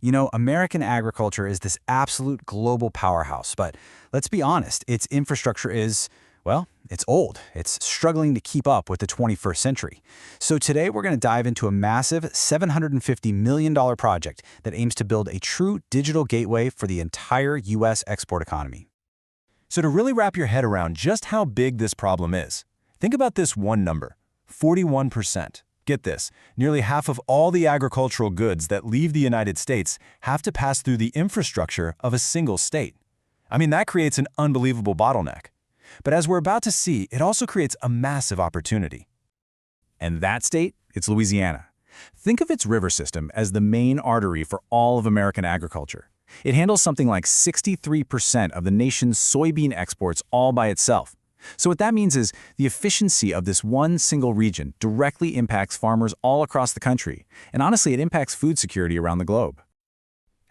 American agriculture is this absolute global powerhouse, but let's be honest, its infrastructure is, well, it's old. It's struggling to keep up with the 21st century. So today we're going to dive into a massive $750 million project that aims to build a true digital gateway for the entire U.S. export economy. So to really wrap your head around just how big this problem is, think about this one number, 41%. Get this, nearly half of all the agricultural goods that leave the United States have to pass through the infrastructure of a single state. I mean, that creates an unbelievable bottleneck. But as we're about to see, it also creates a massive opportunity. And that state? It's Louisiana. Think of its river system as the main artery for all of American agriculture. It handles something like 63% of the nation's soybean exports all by itself. So what that means is the efficiency of this one single region directly impacts farmers all across the country, and honestly, it impacts food security around the globe.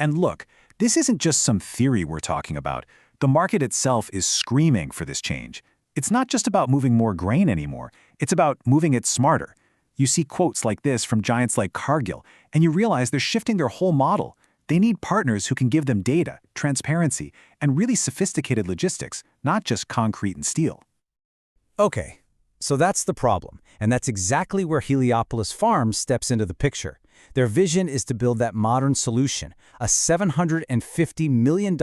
And look, this isn't just some theory we're talking about. The market itself is screaming for this change. It's not just about moving more grain anymore. It's about moving it smarter. You see quotes like this from giants like Cargill, and you realize they're shifting their whole model. They need partners who can give them data, transparency, and really sophisticated logistics, not just concrete and steel. Okay, so that's the problem, and that's exactly where Heliopolis Farms steps into the picture. Their vision is to build that modern solution, a $750 million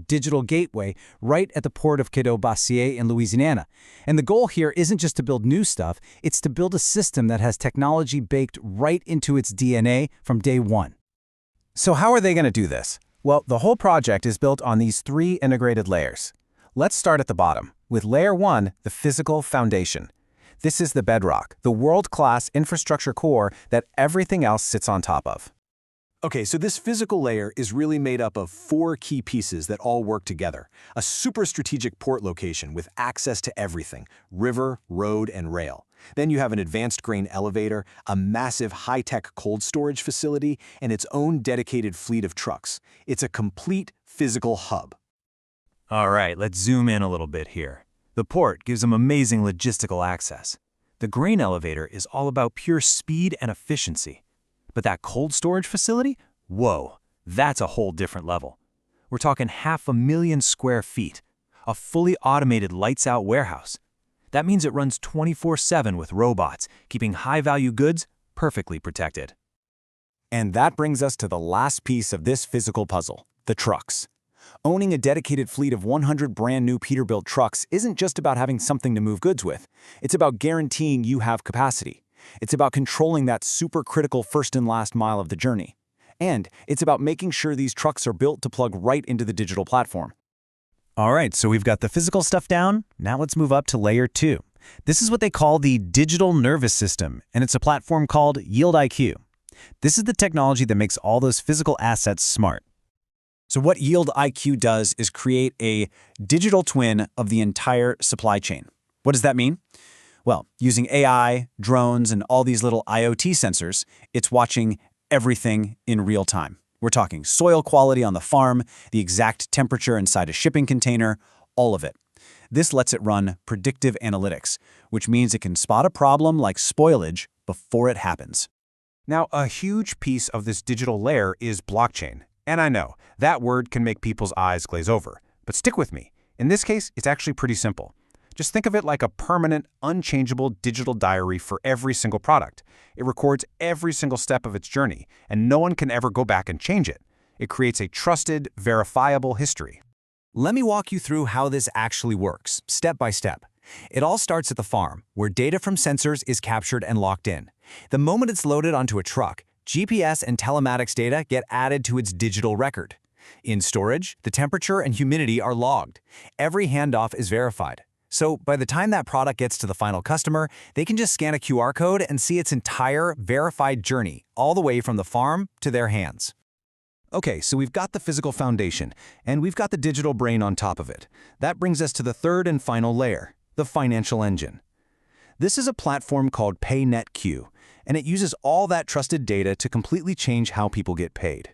digital gateway right at the port of Caddo Bossier in Louisiana. And the goal here isn't just to build new stuff, it's to build a system that has technology baked right into its DNA from day one. So how are they going to do this? Well, the whole project is built on these three integrated layers. Let's start at the bottom, with Layer 1, the physical foundation. This is the bedrock, the world-class infrastructure core that everything else sits on top of. Okay, so this physical layer is really made up of 4 key pieces that all work together. A super strategic port location with access to everything, river, road, and rail. Then you have an advanced grain elevator, a massive high-tech cold storage facility, and its own dedicated fleet of trucks. It's a complete physical hub. All right, let's zoom in a little bit here. The port gives them amazing logistical access. The grain elevator is all about pure speed and efficiency. But that cold storage facility? Whoa, that's a whole different level. We're talking 500,000 square feet, a fully automated lights-out warehouse. That means it runs 24/7 with robots, keeping high-value goods perfectly protected. And that brings us to the last piece of this physical puzzle, the trucks. Owning a dedicated fleet of 100 brand-new Peterbilt trucks isn't just about having something to move goods with. It's about guaranteeing you have capacity. It's about controlling that super-critical first and last mile of the journey. And it's about making sure these trucks are built to plug right into the digital platform. All right, so we've got the physical stuff down. Now let's move up to Layer 2. This is what they call the digital nervous system, and it's a platform called Yield IQ. This is the technology that makes all those physical assets smart. So what Yield IQ does is create a digital twin of the entire supply chain. What does that mean? Well, using AI, drones, and all these little IoT sensors, it's watching everything in real time. We're talking soil quality on the farm, the exact temperature inside a shipping container, all of it. This lets it run predictive analytics, which means it can spot a problem like spoilage before it happens. Now, a huge piece of this digital layer is blockchain. And I know, that word can make people's eyes glaze over. But stick with me. In this case, it's actually pretty simple. Just think of it like a permanent, unchangeable digital diary for every single product. It records every single step of its journey, and no one can ever go back and change it. It creates a trusted, verifiable history. Let me walk you through how this actually works, step by step. It all starts at the farm, where data from sensors is captured and locked in. The moment it's loaded onto a truck, GPS and telematics data get added to its digital record. In storage, the temperature and humidity are logged. Every handoff is verified. So by the time that product gets to the final customer, they can just scan a QR code and see its entire verified journey, all the way from the farm to their hands. Okay, so we've got the physical foundation, and we've got the digital brain on top of it. That brings us to the third and final layer, the financial engine. This is a platform called PayNetQ, and it uses all that trusted data to completely change how people get paid.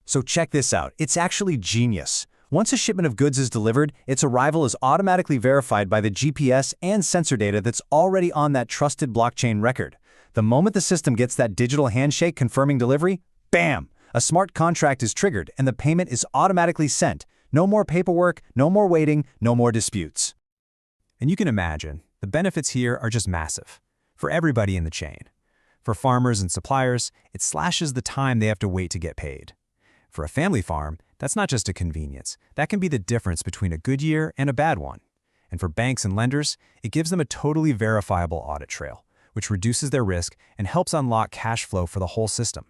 So check this out, it's actually genius. Once a shipment of goods is delivered, its arrival is automatically verified by the GPS and sensor data that's already on that trusted blockchain record. The moment the system gets that digital handshake confirming delivery, bam! A smart contract is triggered and the payment is automatically sent. No more paperwork, no more waiting, no more disputes. And you can imagine, the benefits here are just massive. For everybody in the chain. For farmers and suppliers, it slashes the time they have to wait to get paid. For a family farm, that's not just a convenience. That can be the difference between a good year and a bad one. And for banks and lenders, it gives them a totally verifiable audit trail, which reduces their risk and helps unlock cash flow for the whole system.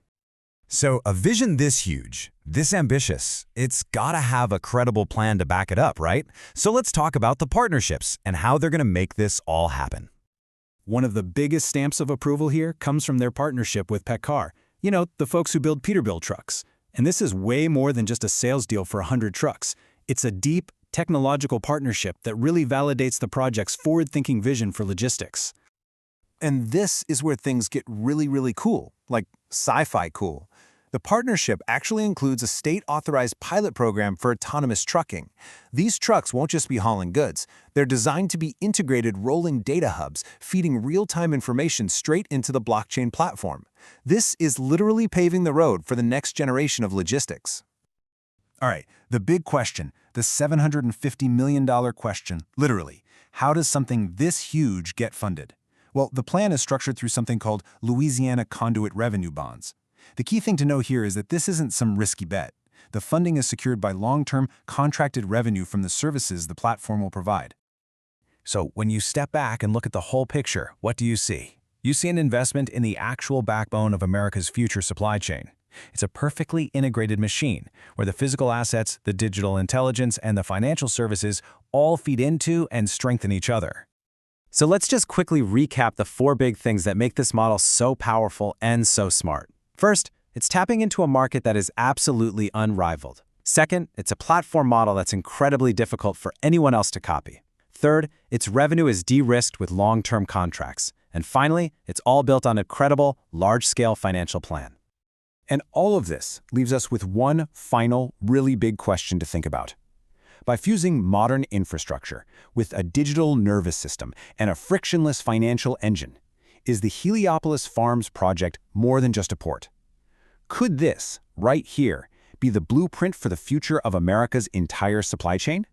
So a vision this huge, this ambitious, it's gotta have a credible plan to back it up, right? So let's talk about the partnerships and how they're gonna make this all happen. One of the biggest stamps of approval here comes from their partnership with PetCar. You know, the folks who build Peterbilt trucks. And this is way more than just a sales deal for 100 trucks. It's a deep, technological partnership that really validates the project's forward-thinking vision for logistics. And this is where things get really cool, like sci-fi cool. The partnership actually includes a state-authorized pilot program for autonomous trucking. These trucks won't just be hauling goods. They're designed to be integrated rolling data hubs, feeding real-time information straight into the blockchain platform. This is literally paving the road for the next generation of logistics. All right, the big question, the $750 million question, literally. How does something this huge get funded? Well, the plan is structured through something called Louisiana Conduit Revenue Bonds. The key thing to know here is that this isn't some risky bet. The funding is secured by long-term contracted revenue from the services the platform will provide. So when you step back and look at the whole picture, what do you see? You see an investment in the actual backbone of America's future supply chain. It's a perfectly integrated machine where the physical assets, the digital intelligence, and the financial services all feed into and strengthen each other. So let's just quickly recap the 4 big things that make this model so powerful and so smart. First, it's tapping into a market that is absolutely unrivaled. Second, it's a platform model that's incredibly difficult for anyone else to copy. Third, its revenue is de-risked with long-term contracts. And finally, it's all built on a credible, large-scale financial plan. And all of this leaves us with one final, really big question to think about. By fusing modern infrastructure with a digital nervous system and a frictionless financial engine, is the Heliopolis Farms project more than just a port? Could this, right here, be the blueprint for the future of America's entire supply chain?